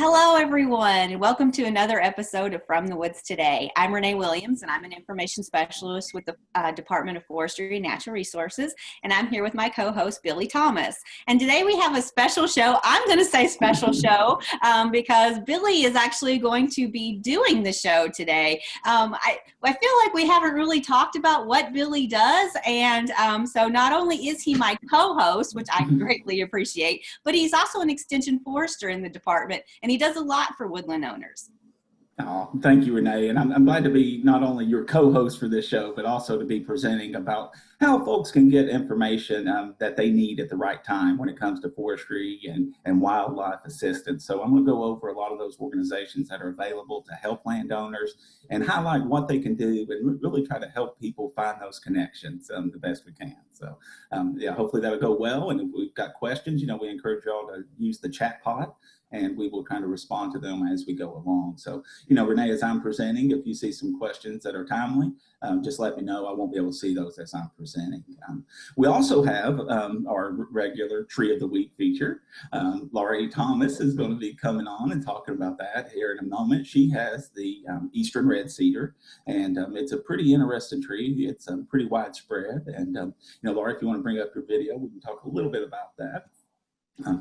Hello, everyone, and welcome to another episode of From the Woods Today. I'm Renee Williams, and I'm an information specialist with the Department of Forestry and Natural Resources, and I'm here with my co-host, Billy Thomas. And today we have a special show. I'm going to say special show because Billy is actually going to be doing the show today. I feel like we haven't really talked about what Billy does, and so not only is he my co-host, which I greatly appreciate, but he's also an extension forester in the department, and he does a lot for woodland owners. Oh, thank you, Renee. And I'm glad to be not only your co-host for this show, but also to be presenting about how folks can get information that they need at the right time when it comes to forestry and wildlife assistance. So I'm going to go over a lot of those organizations that are available to help landowners and highlight what they can do and really try to help people find those connections the best we can. So yeah, hopefully that'll go well. And if we've got questions, we encourage y'all to use the chat pod, and we will kind of respond to them as we go along. So, Renee, as I'm presenting, if you see some questions that are timely, just let me know. I won't be able to see those as I'm presenting. We also have our regular Tree of the Week feature. Laurie Thomas is going to be coming on and talking about that here in a moment. She has the Eastern Red Cedar, and it's a pretty interesting tree. It's pretty widespread. And, Laurie, if you want to bring up your video, we can talk a little bit about that.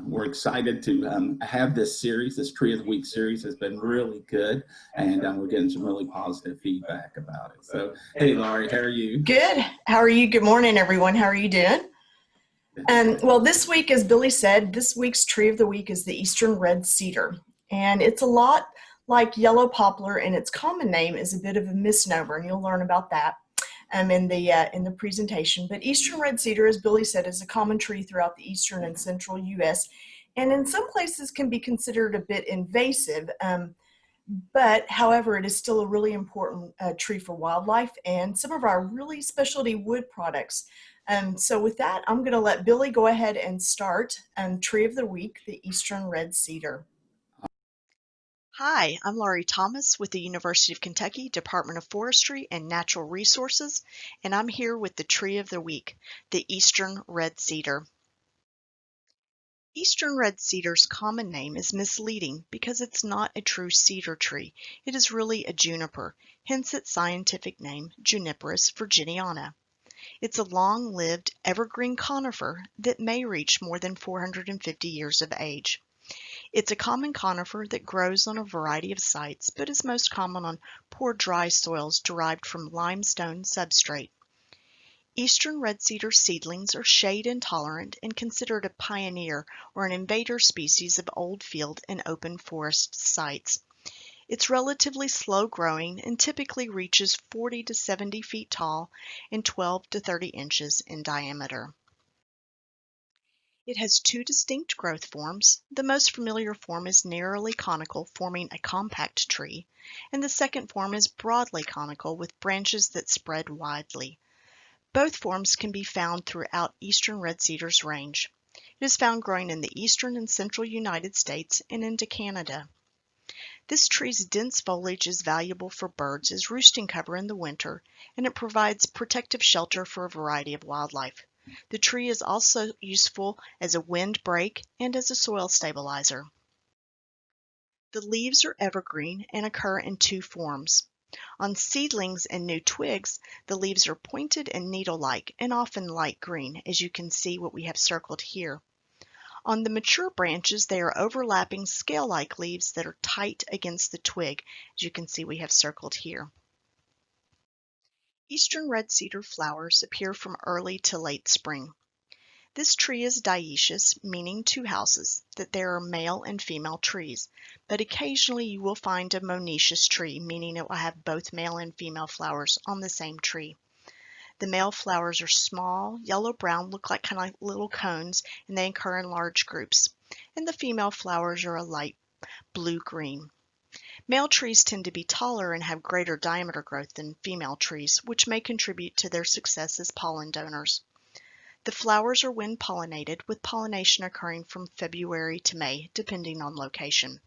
We're excited to have this series. This Tree of the Week series has been really good, and we're getting some really positive feedback about it. So, hey, Laurie, how are you? Good. How are you? Good morning, everyone. How are you doing? Well, this week, as Billy said, this week's Tree of the Week is the Eastern Red Cedar, and it's a lot like yellow poplar, and its common name is a bit of a misnomer, and you'll learn about that in the presentation. But Eastern Red Cedar, as Billy said, is a common tree throughout the eastern and central U.S., and in some places can be considered a bit invasive, but however, it is still a really important tree for wildlife and some of our really specialty wood products. So with that, I'm going to let Billy go ahead and start Tree of the Week, the Eastern Red Cedar. Hi, I'm Laurie Thomas with the University of Kentucky Department of Forestry and Natural Resources, and I'm here with the Tree of the Week, the Eastern Red Cedar. Eastern red cedar's common name is misleading because it's not a true cedar tree. It is really a juniper, hence its scientific name, Juniperus virginiana. It's a long-lived evergreen conifer that may reach more than 450 years of age. It's a common conifer that grows on a variety of sites, but is most common on poor dry soils derived from limestone substrate. Eastern red cedar seedlings are shade intolerant and considered a pioneer or an invader species of old field and open forest sites. It's relatively slow growing and typically reaches 40 to 70 feet tall and 12 to 30 inches in diameter. It has two distinct growth forms. The most familiar form is narrowly conical, forming a compact tree, and the second form is broadly conical with branches that spread widely. Both forms can be found throughout eastern red cedar's range. It is found growing in the eastern and central United States and into Canada. This tree's dense foliage is valuable for birds as roosting cover in the winter, and it provides protective shelter for a variety of wildlife. The tree is also useful as a windbreak and as a soil stabilizer. The leaves are evergreen and occur in two forms. On seedlings and new twigs, the leaves are pointed and needle-like and often light green, as you can see what we have circled here. On the mature branches, they are overlapping scale-like leaves that are tight against the twig, as you can see we have circled here. Eastern red cedar flowers appear from early to late spring. This tree is dioecious, meaning two houses, that there are male and female trees, but occasionally you will find a monoecious tree, meaning it will have both male and female flowers on the same tree. The male flowers are small, yellow-brown, look like kind of like little cones, and they occur in large groups. And the female flowers are a light blue-green. Male trees tend to be taller and have greater diameter growth than female trees, which may contribute to their success as pollen donors. The flowers are wind-pollinated, with pollination occurring from February to May, depending on location.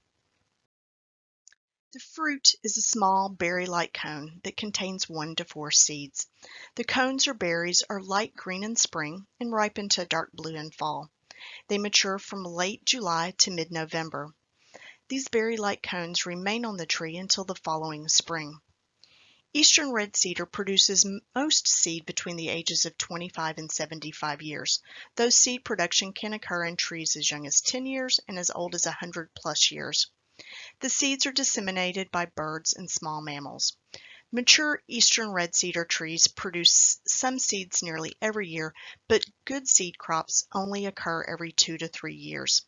The fruit is a small berry-like cone that contains 1 to 4 seeds. The cones or berries are light green in spring and ripen to dark blue in fall. They mature from late July to mid-November. These berry-like cones remain on the tree until the following spring. Eastern red cedar produces most seed between the ages of 25 and 75 years, though seed production can occur in trees as young as 10 years and as old as 100 plus years. The seeds are disseminated by birds and small mammals. Mature eastern red cedar trees produce some seeds nearly every year, but good seed crops only occur every 2 to 3 years.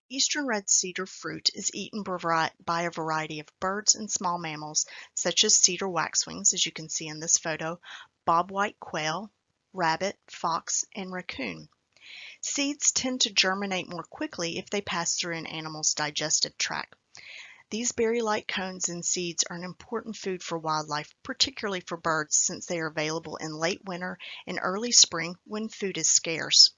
Eastern red cedar fruit is eaten by a variety of birds and small mammals, such as cedar waxwings, as you can see in this photo, bobwhite quail, rabbit, fox, and raccoon. Seeds tend to germinate more quickly if they pass through an animal's digestive tract. These berry-like cones and seeds are an important food for wildlife, particularly for birds, since they are available in late winter and early spring when food is scarce.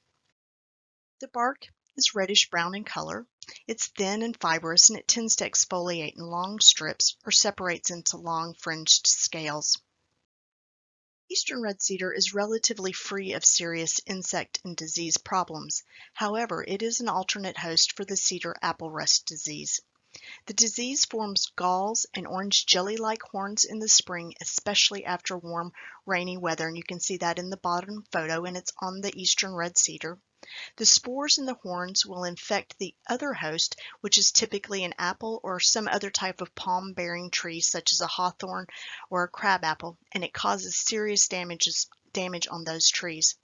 The bark is reddish-brown in color. It's thin and fibrous, and it tends to exfoliate in long strips or separates into long fringed scales. Eastern red cedar is relatively free of serious insect and disease problems. However, it is an alternate host for the cedar apple rust disease. The disease forms galls and orange jelly-like horns in the spring, especially after warm, rainy weather, and you can see that in the bottom photo, and it's on the eastern red cedar. The spores in the horns will infect the other host, which is typically an apple or some other type of palm-bearing tree, such as a hawthorn or a crabapple, and it causes serious damage on those trees.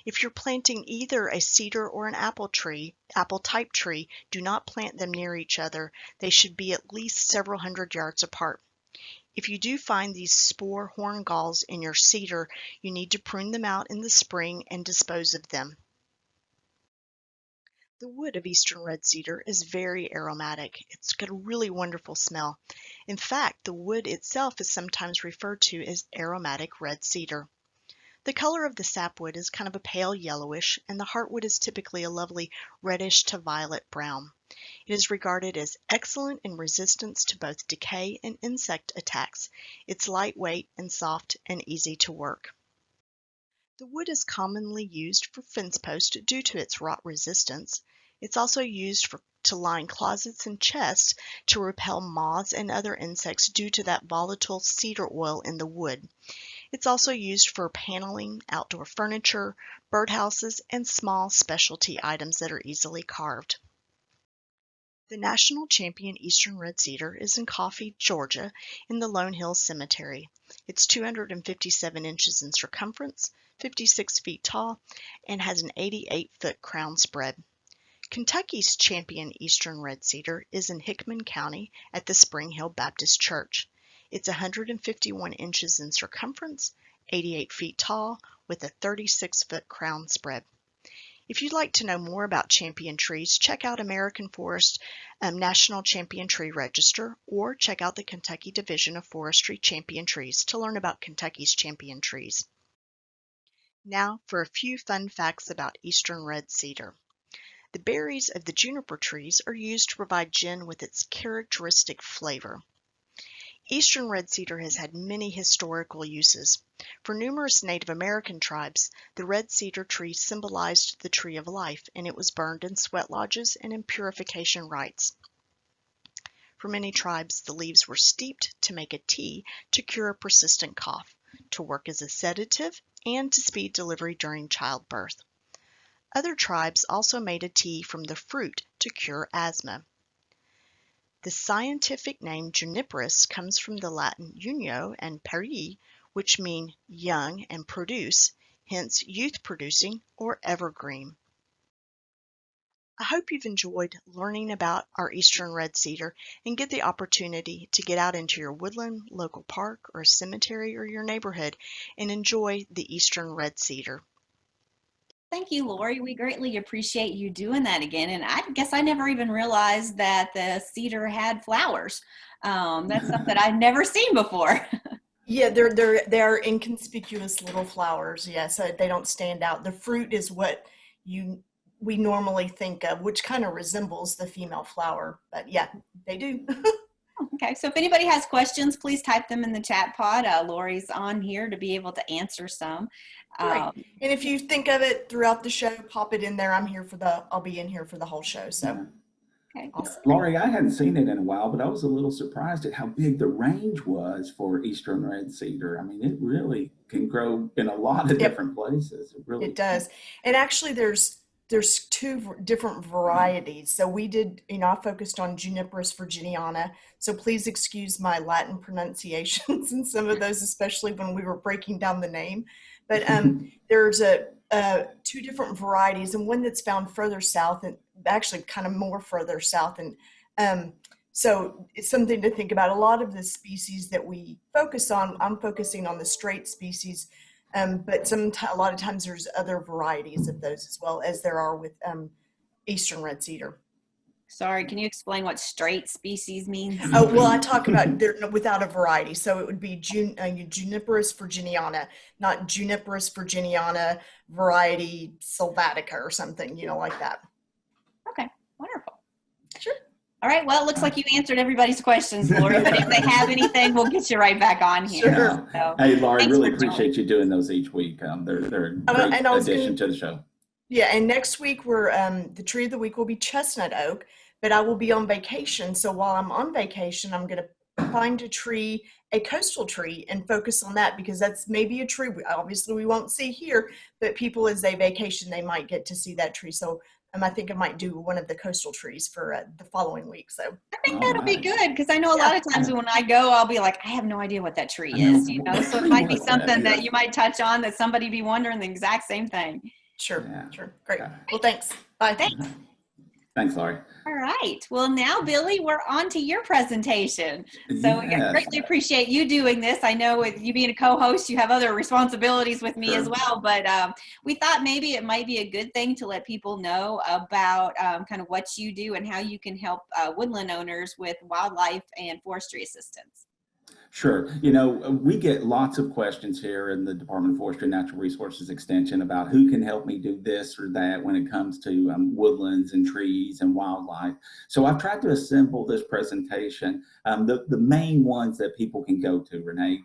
If you're planting either a cedar or an apple-type tree, do not plant them near each other. They should be at least several hundred yards apart. If you do find these spore horn galls in your cedar, you need to prune them out in the spring and dispose of them. The wood of eastern red cedar is very aromatic. It's got a really wonderful smell. In fact, the wood itself is sometimes referred to as aromatic red cedar. The color of the sapwood is kind of a pale yellowish, and the heartwood is typically a lovely reddish to violet brown. It is regarded as excellent in resistance to both decay and insect attacks. It's lightweight and soft and easy to work. The wood is commonly used for fence posts due to its rot resistance. It's also used to line closets and chests to repel moths and other insects due to that volatile cedar oil in the wood. It's also used for paneling, outdoor furniture, birdhouses, and small specialty items that are easily carved. The national champion eastern red cedar is in Coffee, Georgia, in the Lone Hill Cemetery. It's 257 inches in circumference, 56 feet tall, and has an 88-foot crown spread. Kentucky's champion eastern red cedar is in Hickman County at the Spring Hill Baptist Church. It's 151 inches in circumference, 88 feet tall, with a 36-foot crown spread. If you'd like to know more about champion trees, check out American Forest National Champion Tree Register, or check out the Kentucky Division of Forestry Champion Trees to learn about Kentucky's champion trees. Now for a few fun facts about eastern red cedar. The berries of the juniper trees are used to provide gin with its characteristic flavor. Eastern red cedar has had many historical uses. For numerous Native American tribes, the red cedar tree symbolized the tree of life, and it was burned in sweat lodges and in purification rites. For many tribes, the leaves were steeped to make a tea to cure a persistent cough, to work as a sedative, and to speed delivery during childbirth. Other tribes also made a tea from the fruit to cure asthma. The scientific name juniperus comes from the Latin junio and peri, which mean young and produce, hence youth-producing or evergreen. I hope you've enjoyed learning about our eastern red cedar and get the opportunity to get out into your woodland, local park, or cemetery, or your neighborhood and enjoy the eastern red cedar. Thank you, Lori. We greatly appreciate you doing that again. And I guess I never even realized that the cedar had flowers. That's something I've never seen before. Yeah, they're inconspicuous little flowers. Yes, they don't stand out. The fruit is what we normally think of, which kind of resembles the female flower. But yeah, they do. Okay, so if anybody has questions, please type them in the chat pod. Lori's on here to be able to answer some. Right. And if you think of it throughout the show, pop it in there. I'll be in here for the whole show. So. Okay. Awesome. Laurie, I hadn't seen it in a while, but I was a little surprised at how big the range was for eastern red cedar. I mean, it really can grow in a lot of Yep, different places. It really it does. And actually there's two different varieties. So we did, I focused on Juniperus virginiana. So please excuse my Latin pronunciations and some of those, especially when we were breaking down the name. But there's two different varieties, and one that's found further south, and actually kind of more further south. And so it's something to think about. A lot of the species that we focus on, I'm focusing on the straight species, but a lot of times there's other varieties of those as well, as there are with eastern red cedar. Sorry, can you explain what straight species means? Oh, well, I talk about without a variety. So it would be Juniperus virginiana, not Juniperus virginiana variety sylvatica or something, like that. Okay, wonderful. Sure. All right, well, it looks like you answered everybody's questions, Lori, but if they have anything, we'll get you right back on here. Sure. So, Hey, Laurie, thanks really for joining. appreciate you doing those each week. They're a great And I was addition to the show. Yeah, and next week the tree of the week will be chestnut oak, but I will be on vacation. So while I'm on vacation, I'm going to find a coastal tree, and focus on that, because that's maybe a tree obviously we won't see here, but people as they vacation, they might get to see that tree. So I think I might do one of the coastal trees for the following week. So I think that'll be good, because I know a lot of times when I go, I'll be like, I have no idea what that tree is, so it might be something that you might touch on that somebody be wondering the exact same thing. Sure. Great. Yeah. Well, thanks. Bye. Thanks, Laurie. All right. Well, now, Billy, we're on to your presentation. So I greatly appreciate you doing this. I know with you being a co-host, you have other responsibilities with me as well, but we thought maybe it might be a good thing to let people know about kind of what you do and how you can help woodland owners with wildlife and forestry assistance. Sure. We get lots of questions here in the Department of Forestry and Natural Resources Extension about who can help me do this or that when it comes to woodlands and trees and wildlife. So I've tried to assemble this presentation, the main ones that people can go to, Renee.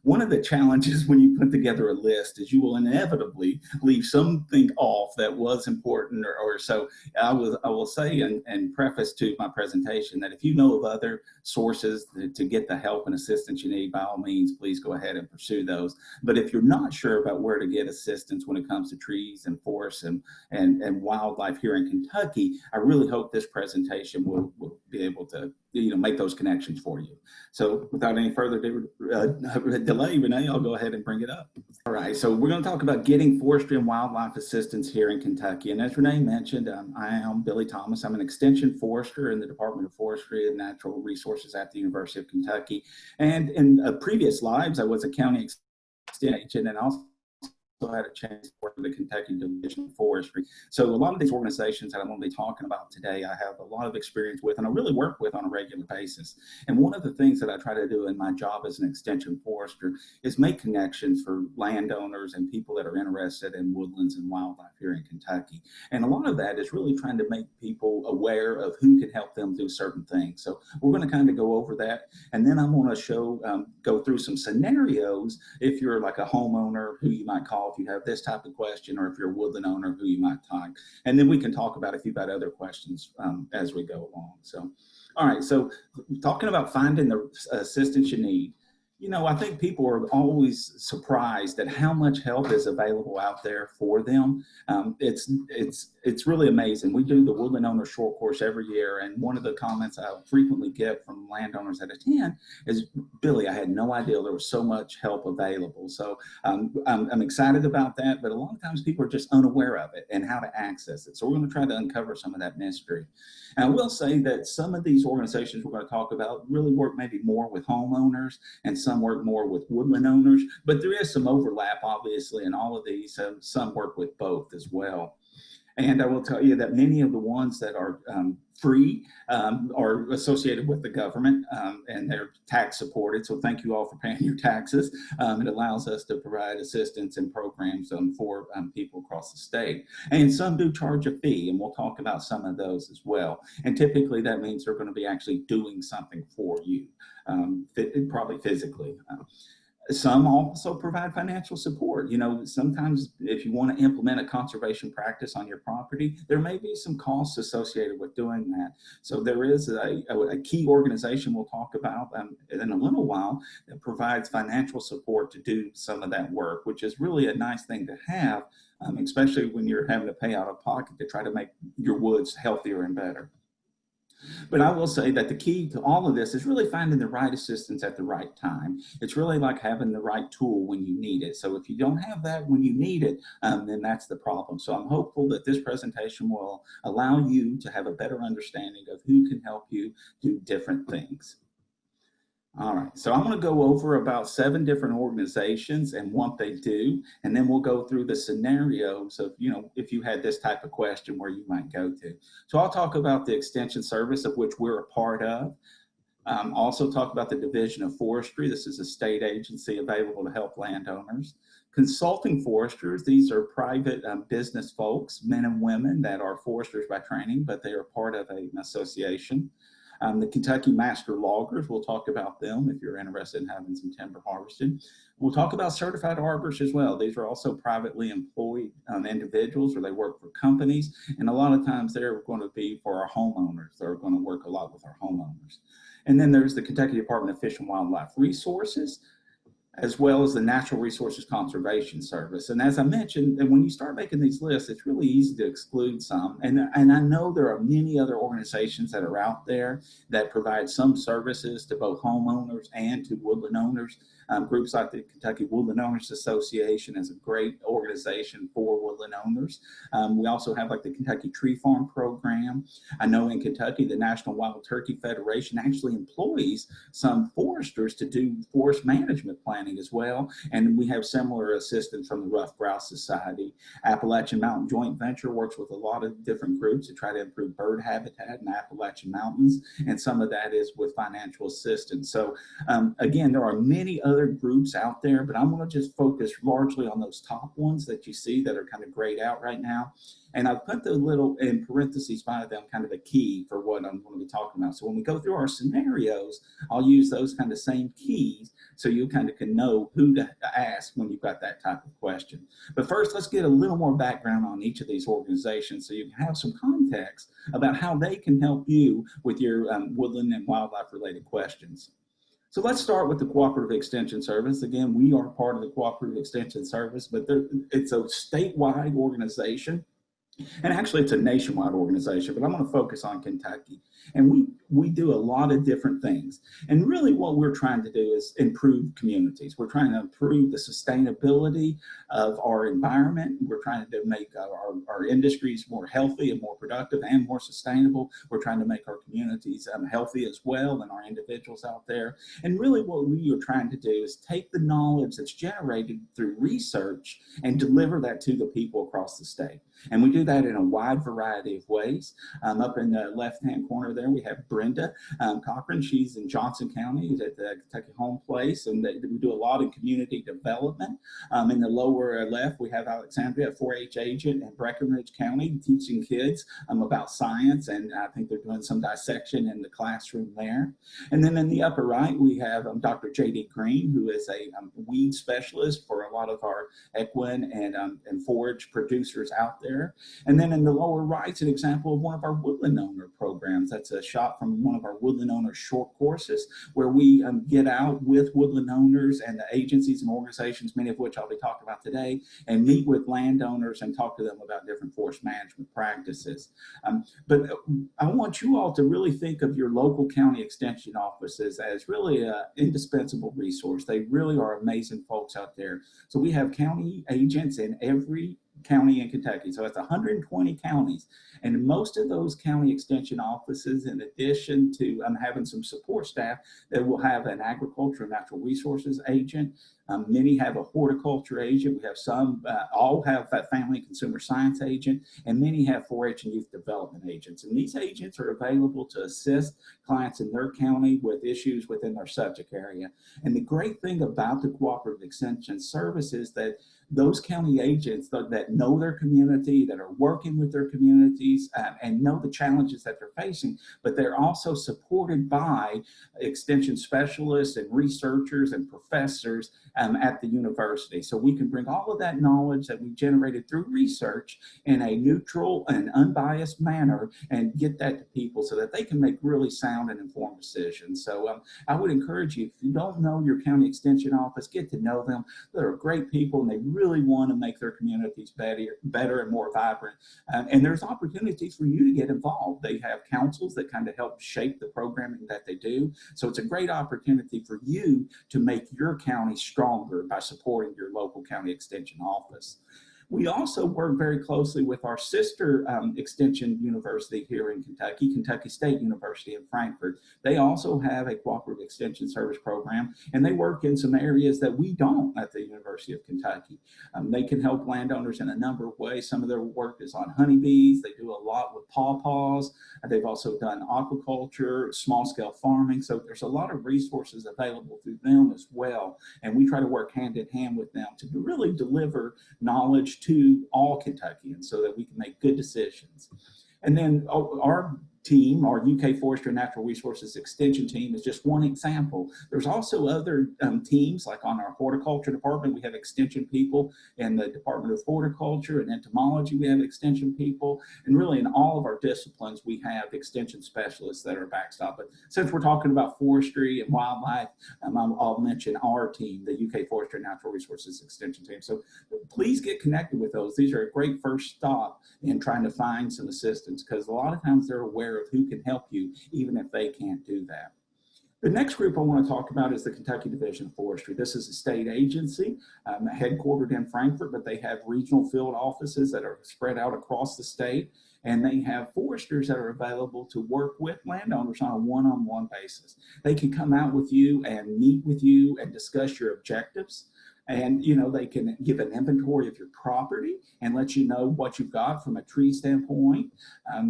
One of the challenges when you put together a list is you will inevitably leave something off that was important or so. I will say and preface to my presentation that if you know of other sources to get the help and assistance you need, by all means, please go ahead and pursue those. But if you're not sure about where to get assistance when it comes to trees and forests and wildlife here in Kentucky, I really hope this presentation will be able to make those connections for you. So without any further delay, Renee, I'll go ahead and bring it up. All right, so we're going to talk about getting forestry and wildlife assistance here in Kentucky. And as Renee mentioned, I am Billy Thomas. I'm an extension forester in the Department of Forestry and Natural Resources at the University of Kentucky. And in previous lives, I was a county extension agent and also had a chance to work with the Kentucky Division of Forestry. So a lot of these organizations that I'm going to be talking about today, I have a lot of experience with and I really work with on a regular basis. And one of the things that I try to do in my job as an extension forester is make connections for landowners and people that are interested in woodlands and wildlife here in Kentucky. And a lot of that is really trying to make people aware of who can help them do certain things. So we're going to kind of go over that. And then I'm going to go through some scenarios if you're like a homeowner who you might call if you have this type of question, or if you're a woodland owner who you might talk. And then we can talk about if you've got other questions as we go along. So, all right, so talking about finding the assistance you need. I think people are always surprised at how much help is available out there for them. It's really amazing. We do the Woodland Owner Short Course every year, and one of the comments I frequently get from landowners that attend is, Billy, I had no idea there was so much help available. So I'm excited about that, but a lot of times people are just unaware of it and how to access it. So we're going to try to uncover some of that mystery. And I will say that some of these organizations we're going to talk about really work maybe more with homeowners, and some work more with woodland owners, but there is some overlap, obviously, in all of these. Some work with both as well. And I will tell you that many of the ones that are free are associated with the government and they're tax supported. So thank you all for paying your taxes. It allows us to provide assistance and programs for people across the state. And some do charge a fee, and we'll talk about some of those as well. And typically that means they're going to be actually doing something for you, probably physically. Some also provide financial support. You know, sometimes if you want to implement a conservation practice on your property, there may be some costs associated with doing that. So there is a key organization we'll talk about in a little while that provides financial support to do some of that work, which is really a nice thing to have, especially when you're having to pay out of pocket to try to make your woods healthier and better. But I will say that the key to all of this is really finding the right assistance at the right time. It's really like having the right tool when you need it. So if you don't have that when you need it, then that's the problem. So I'm hopeful that this presentation will allow you to have a better understanding of who can help you do different things. All right, so I'm going to go over about 7 different organizations and what they do, and then we'll go through the scenarios of, you know, if you had this type of question where you might go to. So I'll talk about the Extension Service of which we're a part of. Also talk about the Division of Forestry. This is a state agency available to help landowners. Consulting foresters, these are private business folks, men and women that are foresters by training, but they are part of an association. The Kentucky Master Loggers, we'll talk about them if you're interested in having some timber harvested. We'll talk about certified arborists as well. These are also privately employed individuals, or they work for companies, and a lot of times they're going to be for our homeowners. They're going to work a lot with our homeowners. And then there's the Kentucky Department of Fish and Wildlife Resources, as well as the Natural Resources Conservation Service. And as I mentioned, and when you start making these lists, it's really easy to exclude some. And I know there are many other organizations that are out there that provide some services to both homeowners and to woodland owners. Groups like the Kentucky Woodland Owners Association is a great organization for woodland owners. We also have like the Kentucky Tree Farm Program. I know in Kentucky, the National Wild Turkey Federation actually employs some foresters to do forest management planning as well. And we have similar assistance from the Rough Grouse Society. Appalachian Mountain Joint Venture works with a lot of different groups to try to improve bird habitat in Appalachian Mountains. And some of that is with financial assistance. So again, there are many other groups out there, but I'm going to just focus largely on those top ones that you see that are kind of grayed out right now. And I've put the little in parentheses by them kind of a key for what I'm going to be talking about. So when we go through our scenarios, I'll use those kind of same keys so you kind of can know who to ask when you've got that type of question. But first, let's get a little more background on each of these organizations so you can have some context about how they can help you with your woodland and wildlife related questions. So let's start with the Cooperative Extension Service. Again, we are part of the Cooperative Extension Service, but it's a statewide organization. And actually, it's a nationwide organization, but I'm going to focus on Kentucky. And we do a lot of different things. And really what we're trying to do is improve communities. We're trying to improve the sustainability of our environment. We're trying to make our industries more healthy and more productive and more sustainable. We're trying to make our communities healthy as well, and our individuals out there. And really what we are trying to do is take the knowledge that's generated through research and deliver that to the people across the state. And we do that in a wide variety of ways. Up in the left-hand corner there, we have Brenda Cochran. She's in Johnson County at the Kentucky Home Place, and we do a lot in community development. In the lower left, we have Alexandria, a 4-H agent in Breckinridge County, teaching kids about science, and I think they're doing some dissection in the classroom there. And then in the upper right, we have Dr. J.D. Green, who is a weed specialist for a lot of our equine and forage producers out there. And then in the lower right, it's an example of one of our woodland owner programs. That's a shot from one of our woodland owner short courses where we get out with woodland owners and the agencies and organizations, many of which I'll be talking about today, and meet with landowners and talk to them about different forest management practices. But I want you all to really think of your local county extension offices as really an indispensable resource. They really are amazing folks out there. So we have county agents in every county in Kentucky. So it's 120 counties. And most of those county extension offices, in addition to having some support staff, that will have an agriculture and natural resources agent. Many have a horticulture agent. We have some, all have that family and consumer science agent, and many have 4-H and youth development agents. And these agents are available to assist clients in their county with issues within their subject area. And the great thing about the Cooperative Extension Service is that those county agents that know their community, that are working with their communities, and know the challenges that they're facing, but they're also supported by extension specialists and researchers and professors at the university. So we can bring all of that knowledge that we generated through research in a neutral and unbiased manner and get that to people so that they can make really sound and informed decisions. So I would encourage you, if you don't know your county extension office, get to know them. They're great people and they really want to make their communities better and more vibrant. And there's opportunities for you to get involved. They have councils that kind of help shape the programming that they do. So it's a great opportunity for you to make your county stronger by supporting your local county extension office. We also work very closely with our sister extension university here in Kentucky, Kentucky State University in Frankfort. They also have a cooperative extension service program, and they work in some areas that we don't at the University of Kentucky. They can help landowners in a number of ways. Some of their work is on honeybees. They do a lot with pawpaws. They've also done aquaculture, small-scale farming. So there's a lot of resources available through them as well. And we try to work hand in hand with them to really deliver knowledge to all Kentuckians so that we can make good decisions. And then our team, our UK Forestry and Natural Resources Extension team, is just one example. There's also other teams, like on our horticulture department, we have extension people. In the Department of Horticulture and Entomology, we have extension people. And really in all of our disciplines, we have extension specialists that are backstop. But since we're talking about forestry and wildlife, I'll mention our team, the UK Forestry and Natural Resources Extension team. So please get connected with those. These are a great first stop in trying to find some assistance, because a lot of times they're aware of who can help you, even if they can't do that. The next group I want to talk about is the Kentucky Division of Forestry. This is a state agency headquartered in Frankfort, but they have regional field offices that are spread out across the state, and they have foresters that are available to work with landowners on a one-on-one basis. They can come out with you and meet with you and discuss your objectives. And, you know, they can give an inventory of your property and let you know what you've got from a tree standpoint.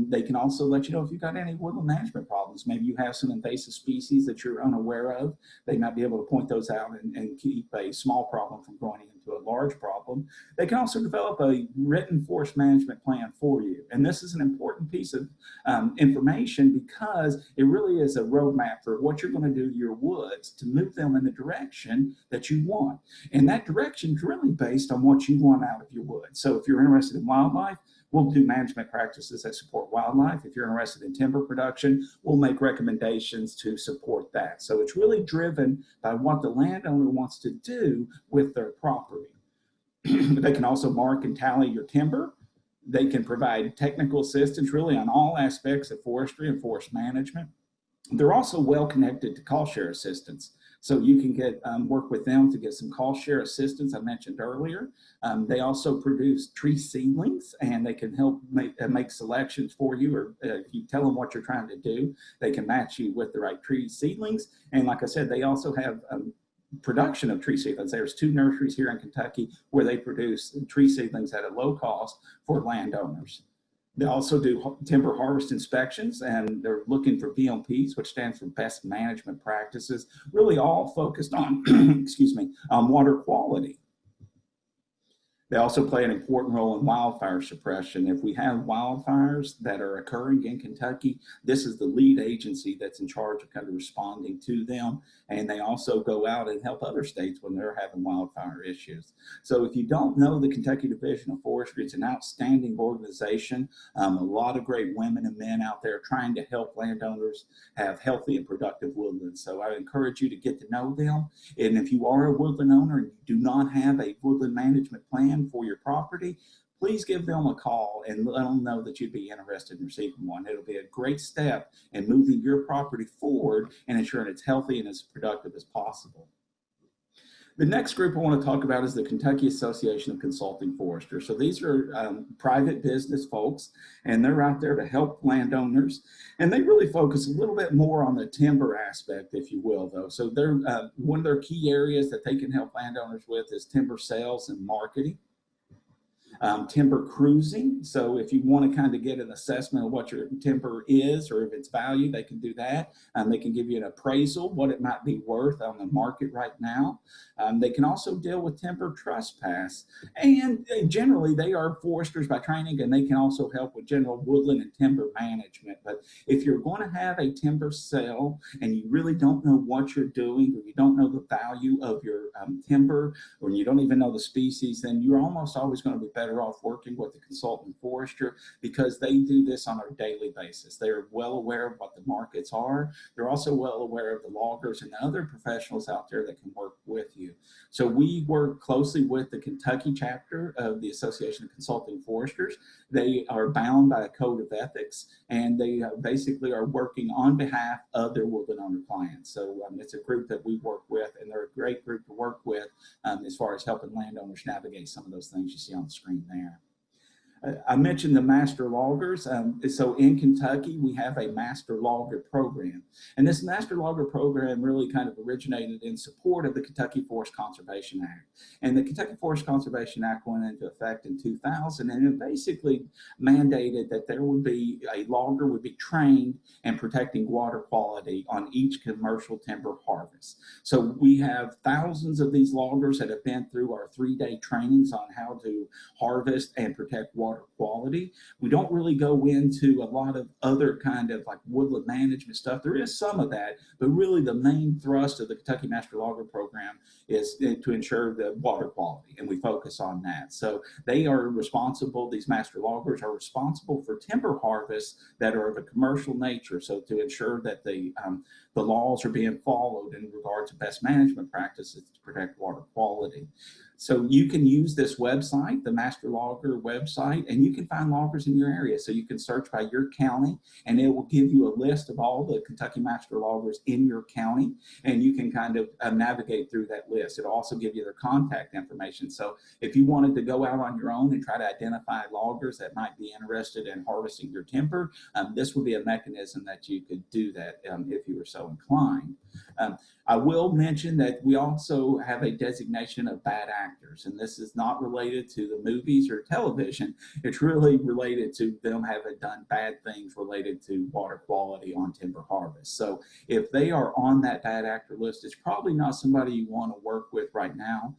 They can also let you know if you've got any woodland management problems. Maybe you have some invasive species that you're unaware of. They might be able to point those out and keep a small problem from growing into a large problem. They can also develop a written forest management plan for you. And this is an important piece of information, because it really is a roadmap for what you're going to do to your woods to move them in the direction that you want. And that direction is really based on what you want out of your woods. So if you're interested in wildlife, we'll do management practices that support wildlife. If you're interested in timber production, we'll make recommendations to support that. So it's really driven by what the landowner wants to do with their property. They can also mark and tally your timber. They can provide technical assistance really on all aspects of forestry and forest management. They're also well connected to call share assistance. So you can get work with them to get some call share assistance I mentioned earlier. They also produce tree seedlings, and they can help make selections for you, or if you tell them what you're trying to do, they can match you with the right tree seedlings. And like I said, they also have production of tree seedlings. There's 2 nurseries here in Kentucky where they produce tree seedlings at a low cost for landowners. They also do timber harvest inspections, and they're looking for BMPs, which stands for Best Management Practices, really all focused on, excuse me, on water quality. They also play an important role in wildfire suppression. If we have wildfires that are occurring in Kentucky, this is the lead agency that's in charge of kind of responding to them. And they also go out and help other states when they're having wildfire issues. So if you don't know the Kentucky Division of Forestry, it's an outstanding organization. A lot of great women and men out there trying to help landowners have healthy and productive woodlands. So I encourage you to get to know them. And if you are a woodland owner and you do not have a woodland management plan for your property, please give them a call and let them know that you'd be interested in receiving one. It'll be a great step in moving your property forward and ensuring it's healthy and as productive as possible. The next group I want to talk about is the Kentucky Association of Consulting Foresters. So these are private business folks, and they're out there to help landowners. And they really focus a little bit more on the timber aspect, if you will, though. So they're, one of their key areas that they can help landowners with is timber sales and marketing. Timber cruising. So if you want to kind of get an assessment of what your timber is or if it's value, they can do that. They can give you an appraisal, what it might be worth on the market right now. They can also deal with timber trespass. And generally, they are foresters by training, and they can also help with general woodland and timber management. But if you're going to have a timber sale and you really don't know what you're doing, or you don't know the value of your timber, or you don't even know the species, then you're almost always going to be better off working with a consultant forester, because they do this on a daily basis. They're well aware of what the markets are. They're also well aware of the loggers and other professionals out there that can work with you. So we work closely with the Kentucky chapter of the Association of Consulting Foresters. They are bound by a code of ethics, and they basically are working on behalf of their woodland owner clients. So it's a group that we work with, and they're a great group to work with as far as helping landowners navigate some of those things you see on the screen there. I mentioned the master loggers. So in Kentucky, we have a master logger program. And this master logger program really kind of originated in support of the Kentucky Forest Conservation Act. And the Kentucky Forest Conservation Act went into effect in 2000, and it basically mandated that there would be a logger would be trained in protecting water quality on each commercial timber harvest. So we have thousands of these loggers that have been through our 3-day trainings on how to harvest and protect water quality. We don't really go into a lot of other kind of like woodland management stuff. There is some of that, but really the main thrust of the Kentucky Master Logger Program is to ensure the water quality, and we focus on that. So they are responsible, these master loggers are responsible for timber harvests that are of a commercial nature, so to ensure that the laws are being followed in regard to best management practices to protect water quality. So you can use this website, the Master Logger website, and you can find loggers in your area. So you can search by your county, and it will give you a list of all the Kentucky Master Loggers in your county, and you can kind of navigate through that list. It'll also give you their contact information. So if you wanted to go out on your own and try to identify loggers that might be interested in harvesting your timber, this would be a mechanism that you could do that if you were so inclined. I will mention that we also have a designation of bad actors, and this is not related to the movies or television. It's really related to them having done bad things related to water quality on timber harvest. So if they are on that bad actor list, it's probably not somebody you want to work with right now.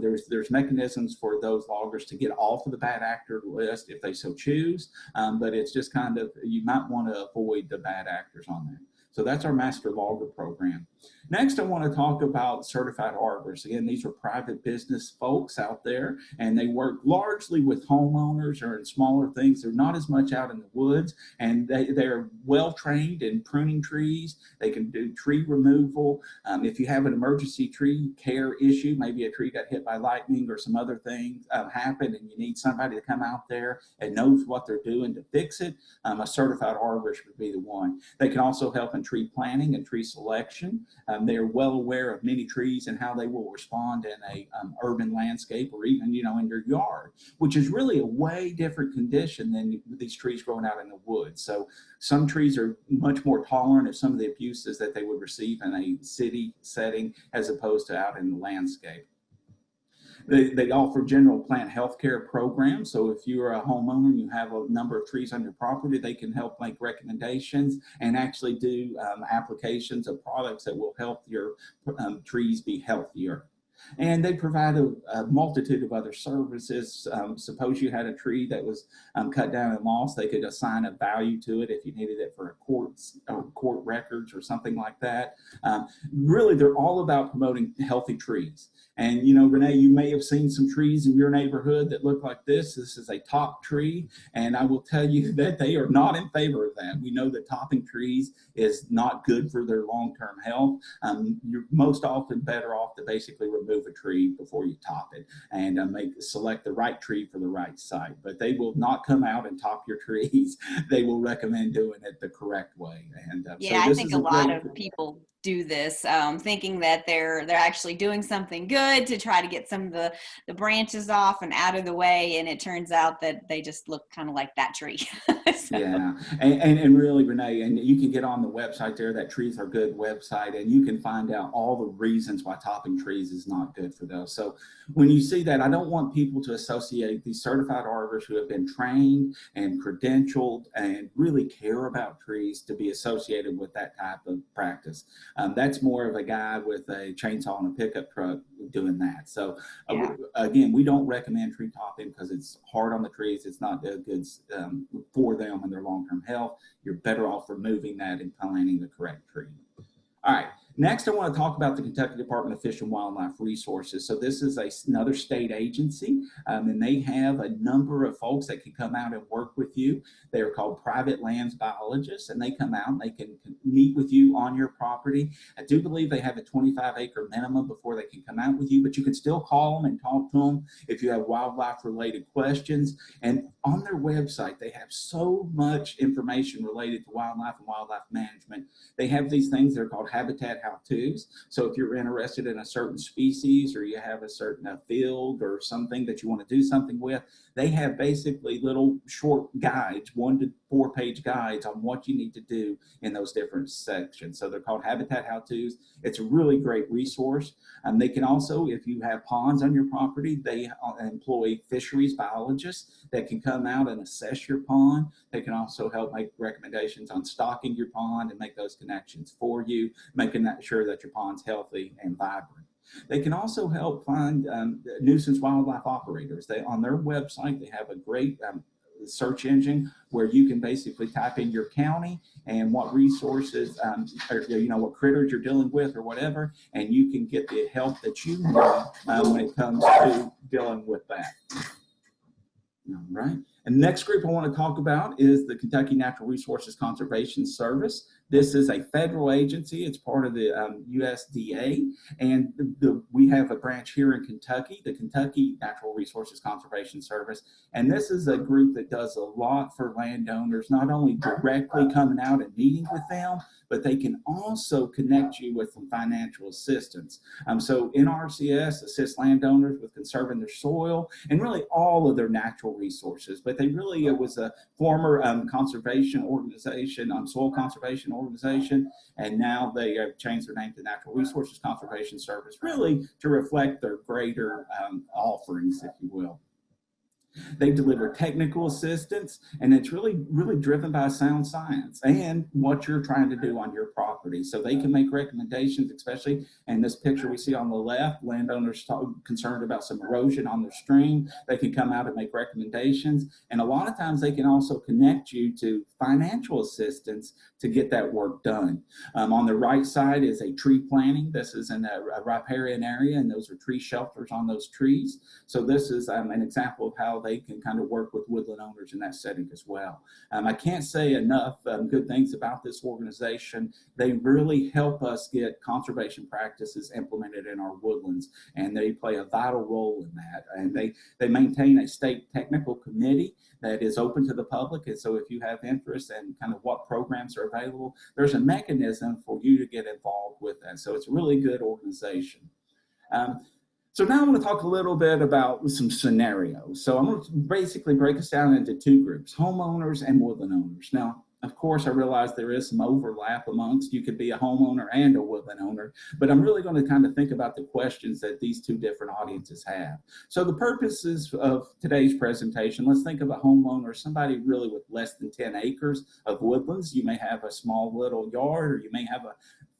There's mechanisms for those loggers to get off of the bad actor list if they so choose, but it's just kind of, you might want to avoid the bad actors on there. So that's our Master Logger program. Next, I want to talk about certified arborists. Again, these are private business folks out there, and they work largely with homeowners or in smaller things. They're not as much out in the woods, and they're well trained in pruning trees. They can do tree removal. If you have an emergency tree care issue, maybe a tree got hit by lightning or some other things happened, and you need somebody to come out there and knows what they're doing to fix it, a certified arborist would be the one. They can also help in tree planting and tree selection. They're well aware of many trees and how they will respond in a urban landscape, or even, in your yard, which is really a way different condition than these trees growing out in the woods. So some trees are much more tolerant of some of the abuses that they would receive in a city setting as opposed to out in the landscape. They offer general plant health care programs. So if you're a homeowner and you have a number of trees on your property, they can help make recommendations and actually do applications of products that will help your trees be healthier. And they provide a multitude of other services. Suppose you had a tree that was cut down and lost, they could assign a value to it if you needed it for court records or something like that. Really, they're all about promoting healthy trees. And, Renee, you may have seen some trees in your neighborhood that look like this. This is a top tree, and I will tell you that they are not in favor of that. We know that topping trees is not good for their long-term health. You're most often better off to basically remove a tree before you top it and select the right tree for the right site. But they will not come out and top your trees. They will recommend doing it the correct way. And yeah, I think a lot of people do this, thinking that they're actually doing something good to try to get some of the branches off and out of the way, and it turns out that they just look kind of like that tree. So. Yeah, and really, Renee, and you can get on the website there, that Trees Are Good website, and you can find out all the reasons why topping trees is not good for those. So when you see that, I don't want people to associate these certified arborists who have been trained and credentialed and really care about trees to be associated with that type of practice. That's more of a guy with a chainsaw and a pickup truck doing that. So again, we don't recommend tree topping because it's hard on the trees. It's not good for them and their long-term health. You're better off removing that and planting the correct tree. All right. Next, I want to talk about the Kentucky Department of Fish and Wildlife Resources. So this is another state agency, and they have a number of folks that can come out and work with you. They are called private lands biologists, and they come out and they can meet with you on your property. I do believe they have a 25-acre minimum before they can come out with you, but you can still call them and talk to them if you have wildlife-related questions. And on their website, they have so much information related to wildlife and wildlife management. They have these things, they're called habitat how-tos. So if you're interested in a certain species or you have a certain field or something that you want to do something with, they have basically little short guides, 1 to 4 page guides on what you need to do in those different sections. So they're called habitat how-tos. It's a really great resource. They can also, if you have ponds on your property, they employ fisheries biologists that can come out and assess your pond. They can also help make recommendations on stocking your pond and make those connections for you, making sure that your pond's healthy and vibrant. They can also help find nuisance wildlife operators. On their website, they have a great search engine where you can basically type in your county and what resources, or what critters you're dealing with or whatever, and you can get the help that you need when it comes to dealing with that. All right. And the next group I want to talk about is the Kentucky Natural Resources Conservation Service. This is a federal agency. It's part of the USDA, and we have a branch here in Kentucky, the Kentucky Natural Resources Conservation Service, and this is a group that does a lot for landowners, not only directly coming out and meeting with them, but they can also connect you with some financial assistance. So NRCS assists landowners with conserving their soil and really all of their natural resources, but they really, it was a former conservation organization, soil conservation organization, and now they have changed their name to Natural Resources Conservation Service, really to reflect their greater offerings, if you will. They deliver technical assistance, and it's really driven by sound science and what you're trying to do on your property. So they can make recommendations, especially in this picture we see on the left, landowners concerned about some erosion on their stream. They can come out and make recommendations, and a lot of times they can also connect you to financial assistance to get that work done. On the right side is a tree planting. This is in a riparian area, and those are tree shelters on those trees. So this is an example of how they can kind of work with woodland owners in that setting as well. I can't say enough good things about this organization. They really help us get conservation practices implemented in our woodlands, and they play a vital role in that. And they maintain a state technical committee that is open to the public, and so if you have interest in kind of what programs are available, there's a mechanism for you to get involved with that. So it's a really good organization. So now I want to talk a little bit about some scenarios. So I'm going to basically break us down into 2 groups, homeowners and woodland owners. Now, of course, I realize there is some overlap amongst, you could be a homeowner and a woodland owner, but I'm really going to kind of think about the questions that these 2 different audiences have. So the purposes of today's presentation, let's think of a homeowner, somebody really with less than 10 acres of woodlands. You may have a small little yard, or you may have a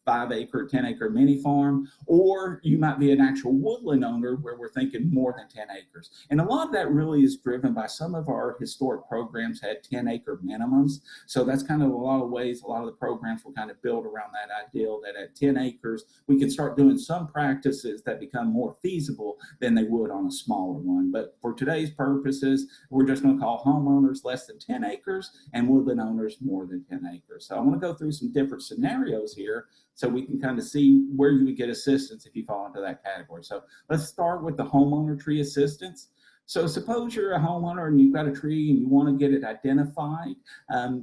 5-acre, 10-acre mini farm, or you might be an actual woodland owner where we're thinking more than 10 acres. And a lot of that really is driven by some of our historic programs had 10-acre minimums. So that's kind of a lot of ways, a lot of the programs will kind of build around that ideal that at 10 acres, we can start doing some practices that become more feasible than they would on a smaller one. But for today's purposes, we're just going to call homeowners less than 10 acres and woodland owners more than 10 acres. So I want to go through some different scenarios here so we can kind of see where you would get assistance if you fall into that category. So let's start with the homeowner tree assistance. So suppose you're a homeowner and you've got a tree and you want to get it identified.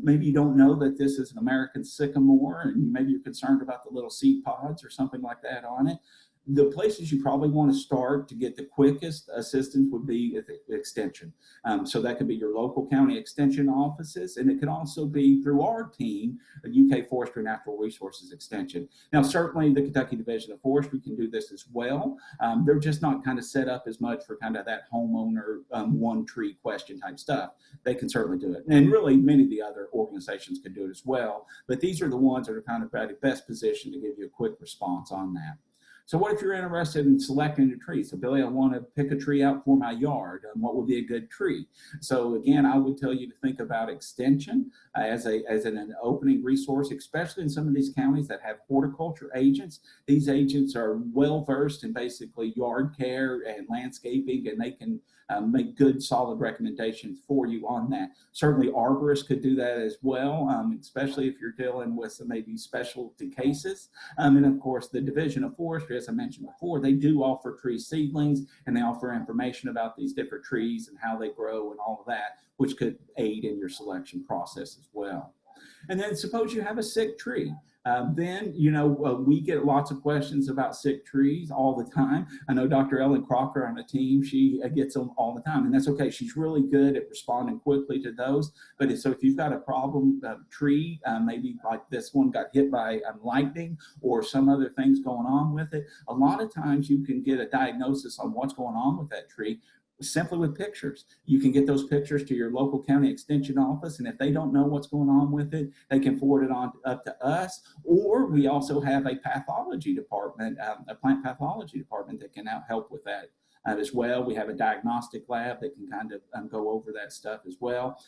Maybe you don't know that this is an American sycamore, and maybe you're concerned about the little seed pods or something like that on it. The places you probably want to start to get the quickest assistance would be at the extension. So that could be your local county extension offices, and it could also be through our team, the UK Forestry Natural Resources Extension. Now, certainly the Kentucky Division of Forestry can do this as well. They're just not kind of set up as much for kind of that homeowner one tree question type stuff. They can certainly do it. And really many of the other organizations can do it as well, but these are the ones that are kind of at best positioned to give you a quick response on that. So what if you're interested in selecting a tree? So Billy, I want to pick a tree out for my yard. What would be a good tree? So again, I would tell you to think about extension as an opening resource, especially in some of these counties that have horticulture agents. These agents are well versed in basically yard care and landscaping, and they can make good, solid recommendations for you on that. Certainly arborists could do that as well, especially if you're dealing with some maybe specialty cases. And of course, the Division of Forestry, as I mentioned before, they do offer tree seedlings, and they offer information about these different trees and how they grow and all of that, which could aid in your selection process as well. And then suppose you have a sick tree. Then, we get lots of questions about sick trees all the time. I know Dr. Ellen Crocker on the team, she gets them all the time, and that's okay. She's really good at responding quickly to those. But so if you've got a problem tree, maybe like this one got hit by lightning or some other things going on with it, a lot of times you can get a diagnosis on what's going on with that tree simply with pictures. You can get those pictures to your local county extension office, and if they don't know what's going on with it, they can forward it on up to us. Or we also have a pathology department, a plant pathology department that can help with that as well. We have a diagnostic lab that can kind of go over that stuff as well.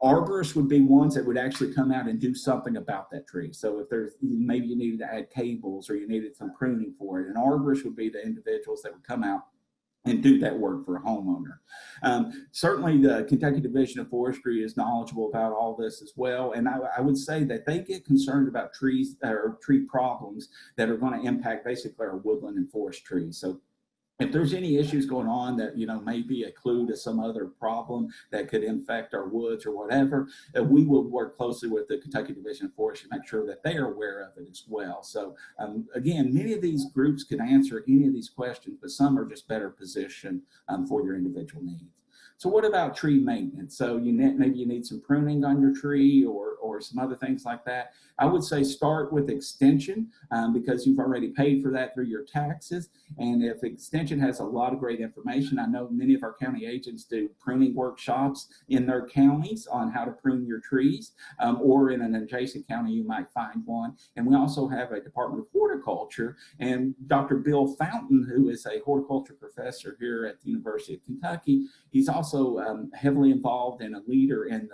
Arborists would be ones that would actually come out and do something about that tree. So if there's, maybe you needed to add cables or you needed some pruning for it, an arborist would be the individuals that would come out and do that work for a homeowner. Certainly the Kentucky Division of Forestry is knowledgeable about all this as well. And I would say that they get concerned about trees or tree problems that are going to impact basically our woodland and forest trees. So if there's any issues going on that, may be a clue to some other problem that could infect our woods or whatever, we will work closely with the Kentucky Division of Forestry to make sure that they are aware of it as well. So again, many of these groups can answer any of these questions, but some are just better positioned for your individual needs. So what about tree maintenance? So maybe you need some pruning on your tree or some other things like that. I would say start with extension because you've already paid for that through your taxes. And if extension has a lot of great information, I know many of our county agents do pruning workshops in their counties on how to prune your trees, or in an adjacent county you might find one. And we also have a Department of Horticulture, and Dr. Bill Fountain, who is a horticulture professor here at the University of Kentucky, he's also heavily involved and a leader in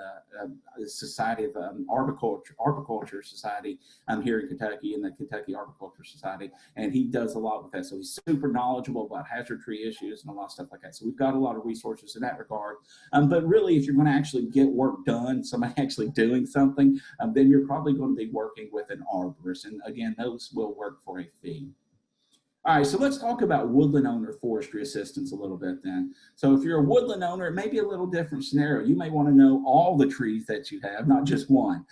the Society of Arboriculture Society here in Kentucky, in the Kentucky Arboriculture Society, and he does a lot with that. So he's super knowledgeable about hazard tree issues and a lot of stuff like that. So we've got a lot of resources in that regard. But really, if you're going to actually get work done, somebody actually doing something, then you're probably going to be working with an arborist. And again, those will work for a fee. All right, so let's talk about woodland owner forestry assistance a little bit then. So if you're a woodland owner, it may be a little different scenario. You may want to know all the trees that you have, not just one.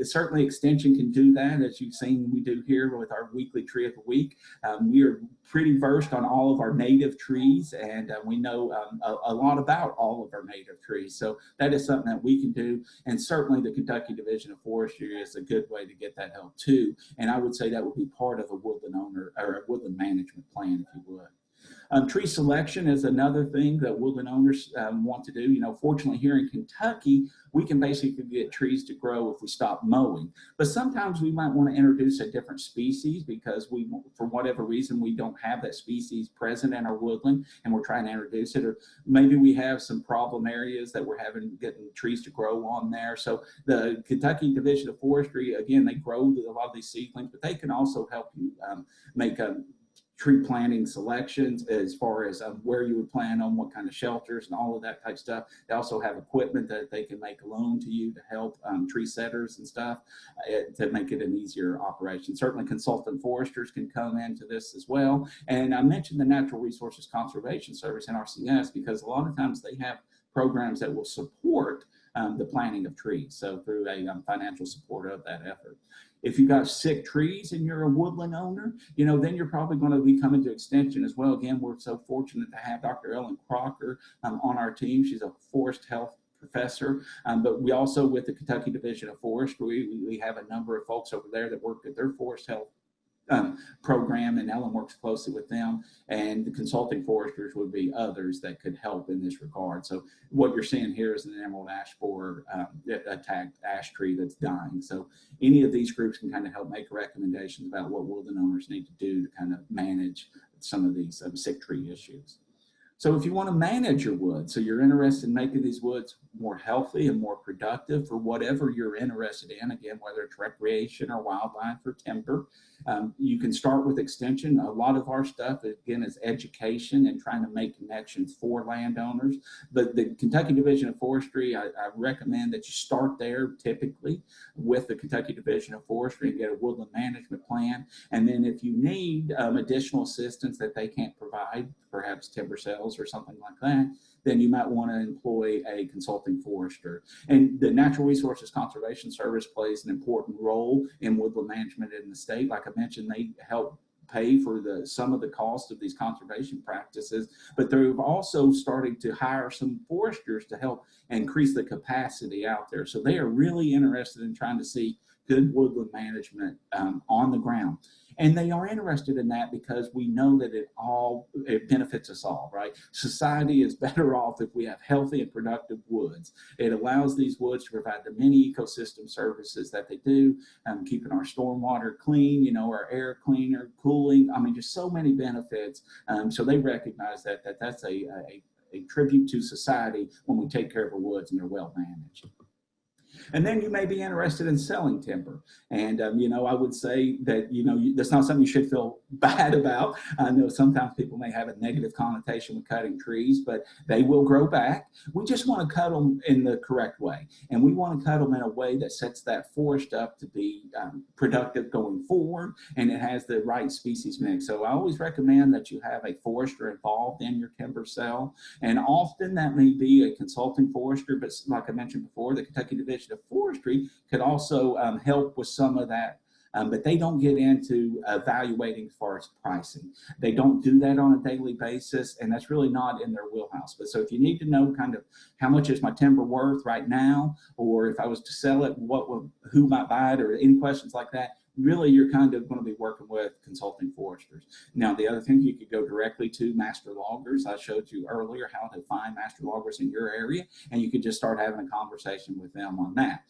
Certainly extension can do that, as you've seen we do here with our weekly tree of the week. We are pretty versed on all of our native trees, and we know a lot about all of our native trees. So that is something that we can do, and certainly the Kentucky Division of Forestry is a good way to get that help too. And I would say that would be part of a woodland owner or a woodland management plan, if you would. Tree selection is another thing that woodland owners want to do. Fortunately here in Kentucky, we can basically get trees to grow if we stop mowing. But sometimes we might want to introduce a different species because for whatever reason, we don't have that species present in our woodland and we're trying to introduce it. Or maybe we have some problem areas that we're getting trees to grow on there. So the Kentucky Division of Forestry, again, they grow a lot of these seedlings, but they can also help you make tree planting selections as far as where you would plant them, what kind of shelters and all of that type stuff. They also have equipment that they can make a loan to you to help tree setters and stuff to make it an easier operation. Certainly consultant foresters can come into this as well. And I mentioned the Natural Resources Conservation Service, NRCS, because a lot of times they have programs that will support the planting of trees, so through a financial support of that effort. If you've got sick trees and you're a woodland owner, then you're probably going to be coming to extension as well. Again, we're so fortunate to have Dr. Ellen Crocker on our team. She's a forest health professor, but we also, with the Kentucky Division of Forestry, we have a number of folks over there that work at their forest health program, and Ellen works closely with them, and the consulting foresters would be others that could help in this regard. So what you're seeing here is an emerald ash borer attacked ash tree that's dying. So any of these groups can kind of help make recommendations about what woodland owners need to do to kind of manage some of these sick tree issues. So if you want to manage your woods, so you're interested in making these woods more healthy and more productive for whatever you're interested in, again, whether it's recreation or wildlife or timber, you can start with extension. A lot of our stuff, again, is education and trying to make connections for landowners. But the Kentucky Division of Forestry, I recommend that you start there typically with the Kentucky Division of Forestry and get a woodland management plan. And then if you need additional assistance that they can't provide, perhaps timber sales or something like that, then you might want to employ a consulting forester. And the Natural Resources Conservation Service plays an important role in woodland management in the state. Like I mentioned, they help pay for some of the cost of these conservation practices, but they're also starting to hire some foresters to help increase the capacity out there. So they are really interested in trying to see good woodland management on the ground. And they are interested in that because we know that it benefits us all, right? Society is better off if we have healthy and productive woods. It allows these woods to provide the many ecosystem services that they do, keeping our stormwater clean, our air cleaner, cooling. I mean, just so many benefits. So they recognize that's a tribute to society when we take care of our woods and they're well managed. And then you may be interested in selling timber. And, I would say that, that's not something you should feel bad about. I know sometimes people may have a negative connotation with cutting trees, but they will grow back. We just want to cut them in the correct way. And we want to cut them in a way that sets that forest up to be productive going forward, and it has the right species mix. So I always recommend that you have a forester involved in your timber sale. And often that may be a consulting forester, but like I mentioned before, the Kentucky Division of Forestry could also help with some of that, but they don't get into evaluating as far as pricing. They don't do that on a daily basis, and that's really not in their wheelhouse. But so if you need to know kind of how much is my timber worth right now, or if I was to sell it, who might buy it, or any questions like that, really you're kind of going to be working with consulting foresters. Now, the other thing, you could go directly to master loggers. I showed you earlier how to find master loggers in your area, and you could just start having a conversation with them on that.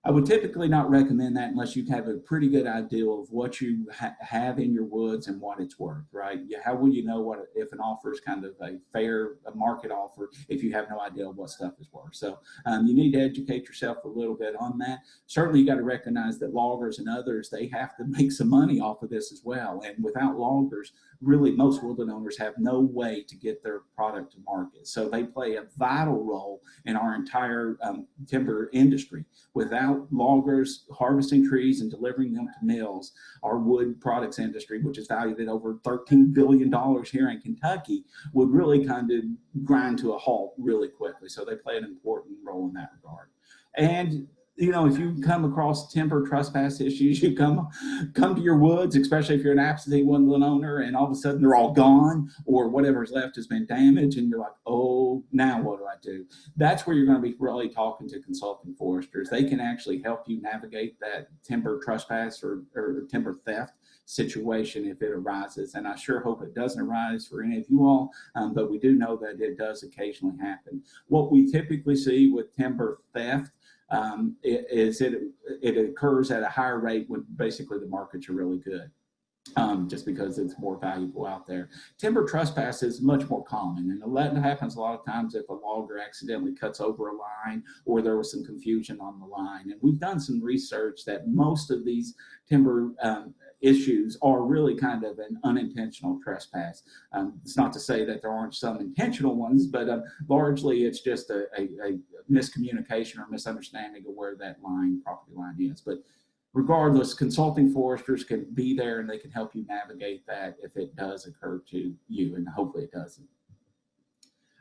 I would typically not recommend that unless you have a pretty good idea of what you have in your woods and what it's worth, right? How will you know if an offer is kind of a fair market offer if you have no idea what stuff is worth? So you need to educate yourself a little bit on that. Certainly, you got to recognize that loggers and others, they have to make some money off of this as well. And without loggers, really most woodland owners have no way to get their product to market. So they play a vital role in our entire timber industry. Without loggers harvesting trees and delivering them to mills, our wood products industry, which is valued at over $13 billion here in Kentucky, would really kind of grind to a halt really quickly. So they play an important role in that regard. And if you come across timber trespass issues, you come to your woods, especially if you're an absentee woodland owner, and all of a sudden they're all gone, or whatever's left has been damaged, and you're like, oh, now what do I do? That's where you're going to be really talking to consulting foresters. They can actually help you navigate that timber trespass or timber theft situation if it arises. And I sure hope it doesn't arise for any of you all, but we do know that it does occasionally happen. What we typically see with timber theft it occurs at a higher rate when basically the markets are really good, just because it's more valuable out there. Timber trespass is much more common, and that happens a lot of times if a logger accidentally cuts over a line or there was some confusion on the line. And we've done some research that most of these timber issues are really kind of an unintentional trespass. It's not to say that there aren't some intentional ones, but largely it's just a miscommunication or misunderstanding of where that property line is. But regardless, consulting foresters can be there and they can help you navigate that if it does occur to you, and hopefully it doesn't.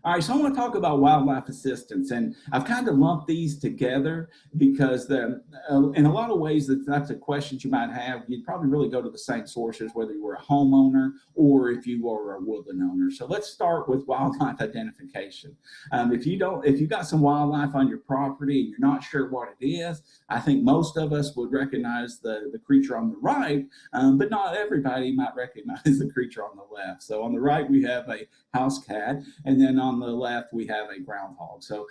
All right, so I want to talk about wildlife assistance, and I've kind of lumped these together because in a lot of ways, the types of questions you might have, you'd probably really go to the same sources, whether you were a homeowner or if you were a woodland owner. So let's start with wildlife identification. If you got some wildlife on your property and you're not sure what it is, I think most of us would recognize the creature on the right, but not everybody might recognize the creature on the left. So on the right, we have a house cat, and then on the left, we have a groundhog. So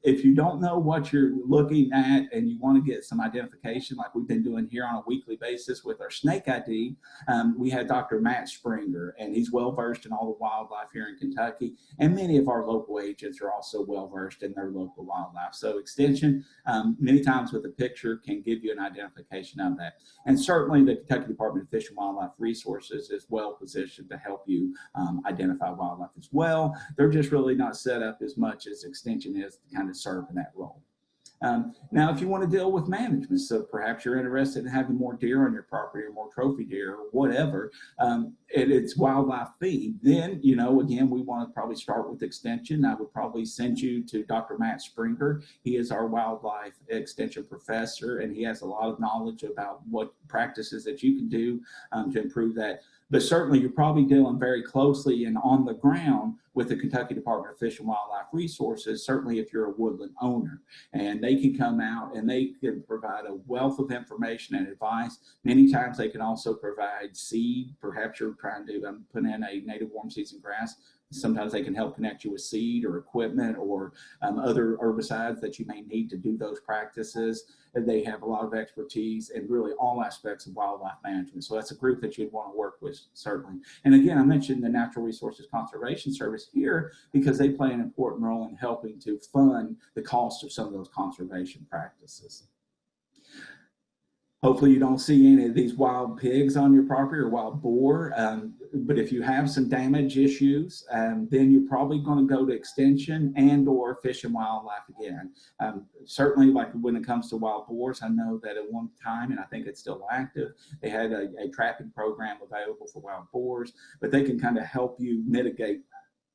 if you don't know what you're looking at and you want to get some identification, like we've been doing here on a weekly basis with our snake ID, we had Dr. Matt Springer, and he's well versed in all the wildlife here in Kentucky, and many of our local agents are also well versed in their local wildlife. So extension, many times with a picture, can give you an identification of that. And certainly the Kentucky Department of Fish and Wildlife Resources is well positioned to help you identify wildlife as well. They're just really not set up as much as extension is to kind of serve in that role. Now, if you want to deal with management, so perhaps you're interested in having more deer on your property or more trophy deer or whatever, and it's wildlife feed, then, again, we want to probably start with extension. I would probably send you to Dr. Matt Springer. He is our wildlife extension professor, and he has a lot of knowledge about what practices that you can do to improve that. But certainly you're probably dealing very closely and on the ground with the Kentucky Department of Fish and Wildlife Resources, certainly if you're a woodland owner. And they can come out and they can provide a wealth of information and advice. Many times they can also provide seed. Perhaps you're trying to put in a native warm season grass. Sometimes they can help connect you with seed or equipment or other herbicides that you may need to do those practices. And they have a lot of expertise in really all aspects of wildlife management. So that's a group that you'd want to work with, certainly. And again, I mentioned the Natural Resources Conservation Service here because they play an important role in helping to fund the cost of some of those conservation practices. Hopefully you don't see any of these wild pigs on your property or wild boar, but if you have some damage issues, then you're probably going to go to extension and or Fish and Wildlife again. Certainly, like when it comes to wild boars, I know that at one time, and I think it's still active, they had a trapping program available for wild boars, but they can kind of help you mitigate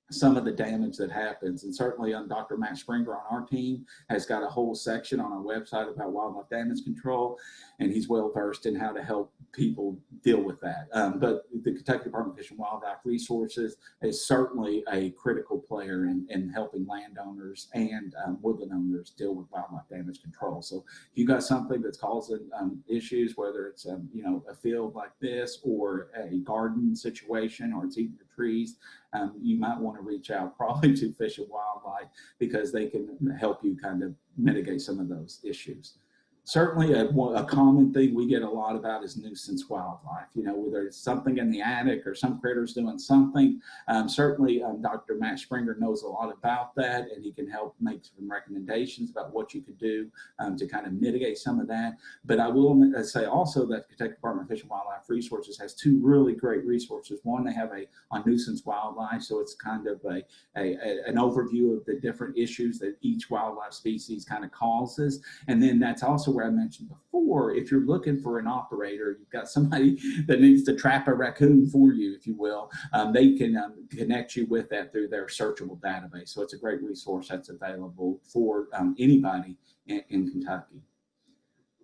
some of the damage that happens. And certainly Dr. Matt Springer on our team has got a whole section on our website about wildlife damage control, and he's well versed in how to help people deal with that. But the Kentucky Department of Fish and Wildlife Resources is certainly a critical player in helping landowners and woodland owners deal with wildlife damage control. So if you got something that's causing issues, whether it's a field like this or a garden situation or it's eating the trees, you might want to reach out probably to Fish and Wildlife because they can help you kind of mitigate some of those issues. Certainly a common thing we get a lot about is nuisance wildlife, whether it's something in the attic or some critters doing something. Certainly Dr. Matt Springer knows a lot about that, and he can help make some recommendations about what you could do to kind of mitigate some of that. But I will say also that the Kentucky Department of Fish and Wildlife Resources has two really great resources. One, they have on nuisance wildlife, so it's kind of an overview of the different issues that each wildlife species kind of causes. And then that's also where I mentioned before, if you're looking for an operator, you've got somebody that needs to trap a raccoon for you, if you will, they can connect you with that through their searchable database. So it's a great resource that's available for anybody in Kentucky.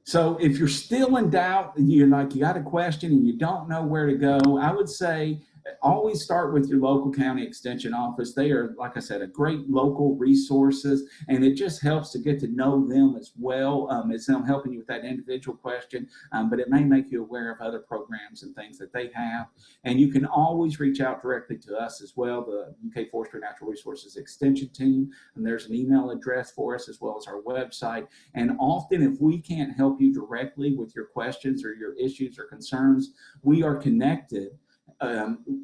So if you're still in doubt, you got a question and you don't know where to go, I would say always start with your local county extension office. They are, like I said, a great local resources, and it just helps to get to know them as well. It's them helping you with that individual question, but it may make you aware of other programs and things that they have. And you can always reach out directly to us as well, the UK Forestry Natural Resources Extension team, and there's an email address for us as well as our website. And often if we can't help you directly with your questions or your issues or concerns, we are connected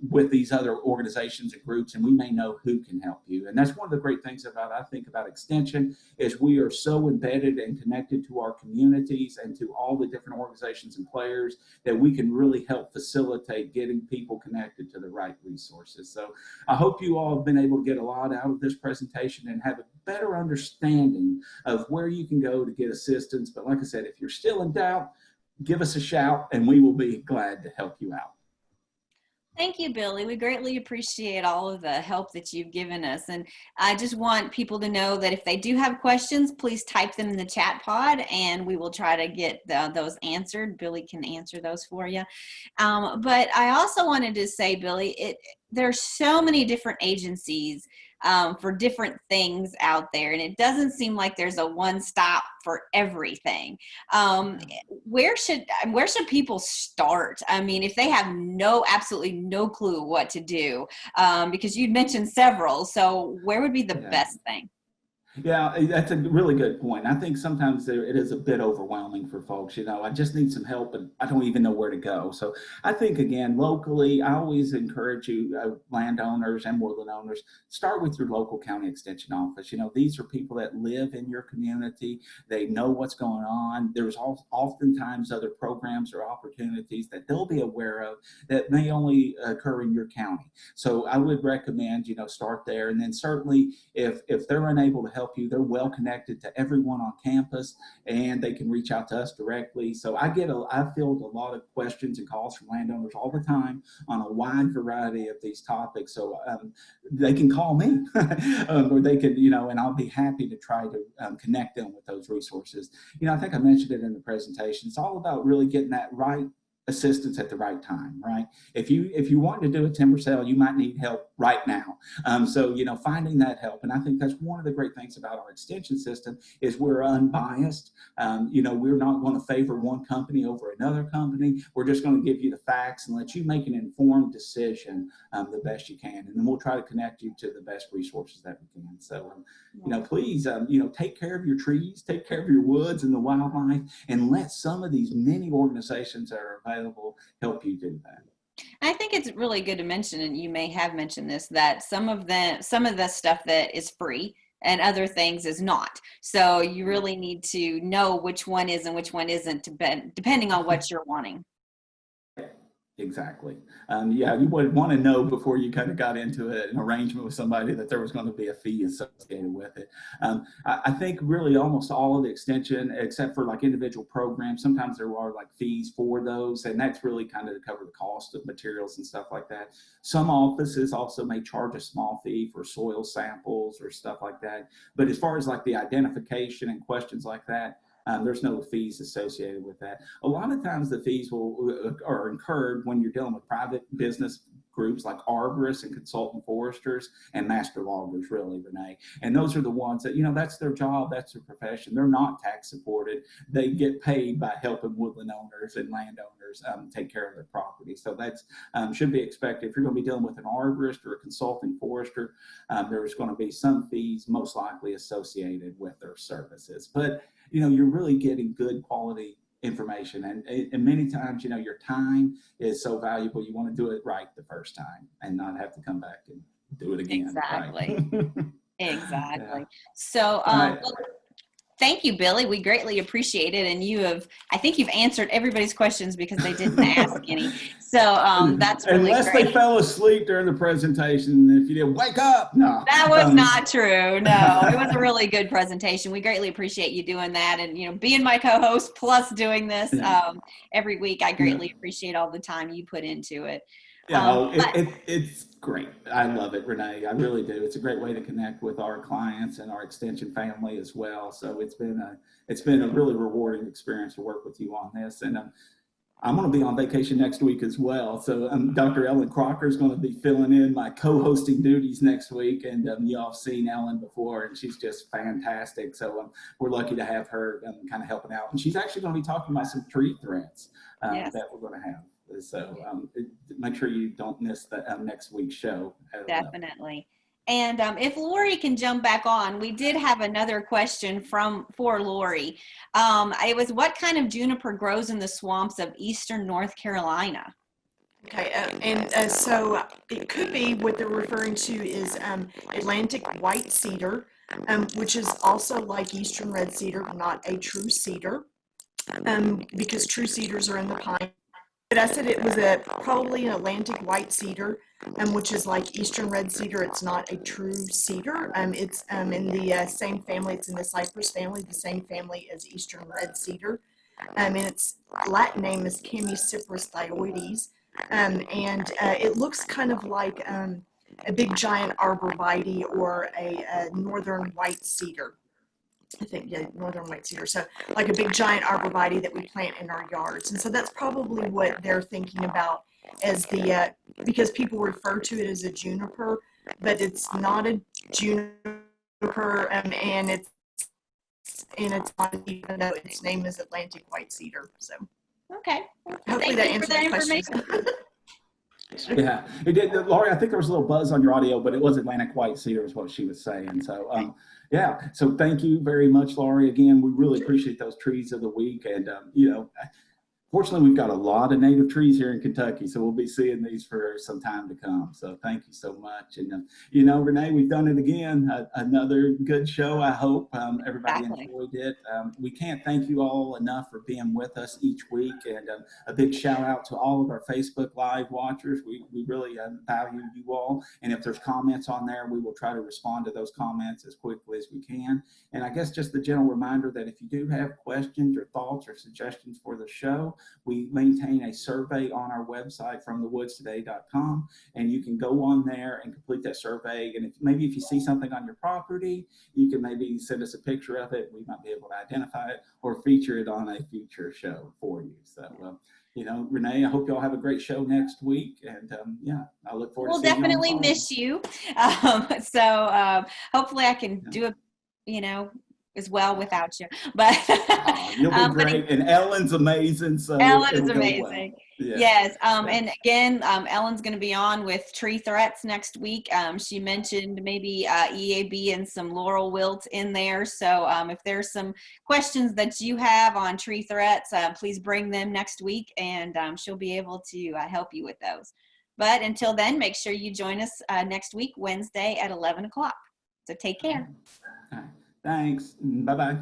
with these other organizations and groups, and we may know who can help you. And that's one of the great things I think about Extension is we are so embedded and connected to our communities and to all the different organizations and players that we can really help facilitate getting people connected to the right resources. So I hope you all have been able to get a lot out of this presentation and have a better understanding of where you can go to get assistance. But like I said, if you're still in doubt, give us a shout and we will be glad to help you out. Thank you, Billy. We greatly appreciate all of the help that you've given us. And I just want people to know that if they do have questions, please type them in the chat pod and we will try to get those answered. Billy can answer those for you. But I also wanted to say, Billy, there's so many different agencies for different things out there, and it doesn't seem like there's a one stop for everything. Where should people start? I mean, if they have absolutely no clue what to do, because you'd mentioned several, so where would be the best thing? Yeah, that's a really good point. I think sometimes it is a bit overwhelming for folks. I just need some help, but I don't even know where to go. So I think, again, locally, I always encourage you, landowners and woodland owners, start with your local county extension office. These are people that live in your community. They know what's going on. There's oftentimes other programs or opportunities that they'll be aware of that may only occur in your county. So I would recommend, start there. And then certainly if they're unable to help you, they're well connected to everyone on campus and they can reach out to us directly. So I field a lot of questions and calls from landowners all the time on a wide variety of these topics. So they can call me or they can, and I'll be happy to try to connect them with those resources. I think I mentioned it in the presentation. It's all about really getting that right assistance at the right time, right? If you want to do a timber sale, you might need help right now. So finding that help, and I think that's one of the great things about our extension system is we're unbiased. We're not going to favor one company over another company. We're just going to give you the facts and let you make an informed decision the best you can, and then we'll try to connect you to the best resources that we can. So please take care of your trees, take care of your woods and the wildlife, and let some of these many organizations that are available help you do that. I think it's really good to mention, and you may have mentioned this, that some of the stuff that is free and other things is not. So you really need to know which one is and which one isn't, depending on what you're wanting. Exactly. You would want to know before you kind of got into an arrangement with somebody that there was going to be a fee associated with it. I think really almost all of the extension, except for like individual programs, sometimes there are like fees for those, and that's really kind of to cover the cost of materials and stuff like that. Some offices also may charge a small fee for soil samples or stuff like that. But as far as like the identification and questions like that, there's no fees associated with that. A lot of times the fees are incurred when you're dealing with private business groups like arborists and consultant foresters and master loggers, really, Renee. And those are the ones that, that's their job, that's their profession. They're not tax supported. They get paid by helping woodland owners and landowners take care of their property. So that's should be expected. If you're going to be dealing with an arborist or a consulting forester, there's going to be some fees most likely associated with their services. But you're really getting good quality information, and many times your time is so valuable. You want to do it right the first time and not have to come back and do it again. Exactly. Right? Exactly. Yeah. So thank you, Billy. We greatly appreciate it. And I think you've answered everybody's questions because they didn't ask any. So that's really Unless great. they fell asleep during the presentation. If you did, wake up. No. That was not true. No, it was a really good presentation. We greatly appreciate you doing that. And, being my co-host plus doing this every week, I greatly appreciate all the time you put into it. It's great. I love it, Renee. I really do. It's a great way to connect with our clients and our extension family as well. So it's been a really rewarding experience to work with you on this. And I'm going to be on vacation next week as well. So Dr. Ellen Crocker is going to be filling in my co-hosting duties next week. And y'all have seen Ellen before, and she's just fantastic. So we're lucky to have her kind of helping out. And she's actually going to be talking about some tree threats that we're going to have. So make sure you don't miss the next week's show. Definitely. And if Lori can jump back on, we did have another question for Lori. It was, what kind of juniper grows in the swamps of eastern North Carolina? Okay, and so it could be what they're referring to is Atlantic white cedar, which is also like eastern red cedar, not a true cedar, because true cedars are in the pine. But I said it was probably an Atlantic white cedar, which is like eastern red cedar. It's not a true cedar. It's in the same family. It's in the cypress family, the same family as eastern red cedar. And its Latin name is Chamaecyparis dioides. And it looks kind of like a big giant arborvitae or a northern white cedar. I think, yeah, northern white cedar. So like a big giant arborvitae that we plant in our yards. And so that's probably what they're thinking about as the, because people refer to it as a juniper, but it's not a juniper, and it's not, even though its name is Atlantic white cedar. So Okay. hopefully that answers the question. Yeah, it did. Laurie, I think there was a little buzz on your audio, but it was Atlantic white cedar is what she was saying. So, yeah. So thank you very much, Laurie. Again, we really appreciate those trees of the week. And, fortunately, we've got a lot of native trees here in Kentucky, so we'll be seeing these for some time to come. So thank you so much. And, Renee, we've done it again. Another good show, I hope. Everybody enjoyed it. We can't thank you all enough for being with us each week. And a big shout out to all of our Facebook Live watchers. We really value you all. And if there's comments on there, we will try to respond to those comments as quickly as we can. And I guess just the general reminder that if you do have questions or thoughts or suggestions for the show, we maintain a survey on our website fromthewoodstoday.com, and you can go on there and complete that survey. And if you see something on your property, you can maybe send us a picture of it. We might be able to identify it or feature it on a future show for you. So, Renee, I hope y'all have a great show next week. And yeah, I look forward to seeing you. We'll definitely miss you. Hopefully I can do it, as well without you, but you'll be great. And Ellen's amazing. So Ellen is amazing. Well. Yeah. Yes. And again, Ellen's going to be on with tree threats next week. She mentioned maybe EAB and some laurel wilt in there. So if there's some questions that you have on tree threats, please bring them next week, and she'll be able to help you with those. But until then, make sure you join us next week, Wednesday at 11 o'clock. So take care. Thanks. Bye-bye.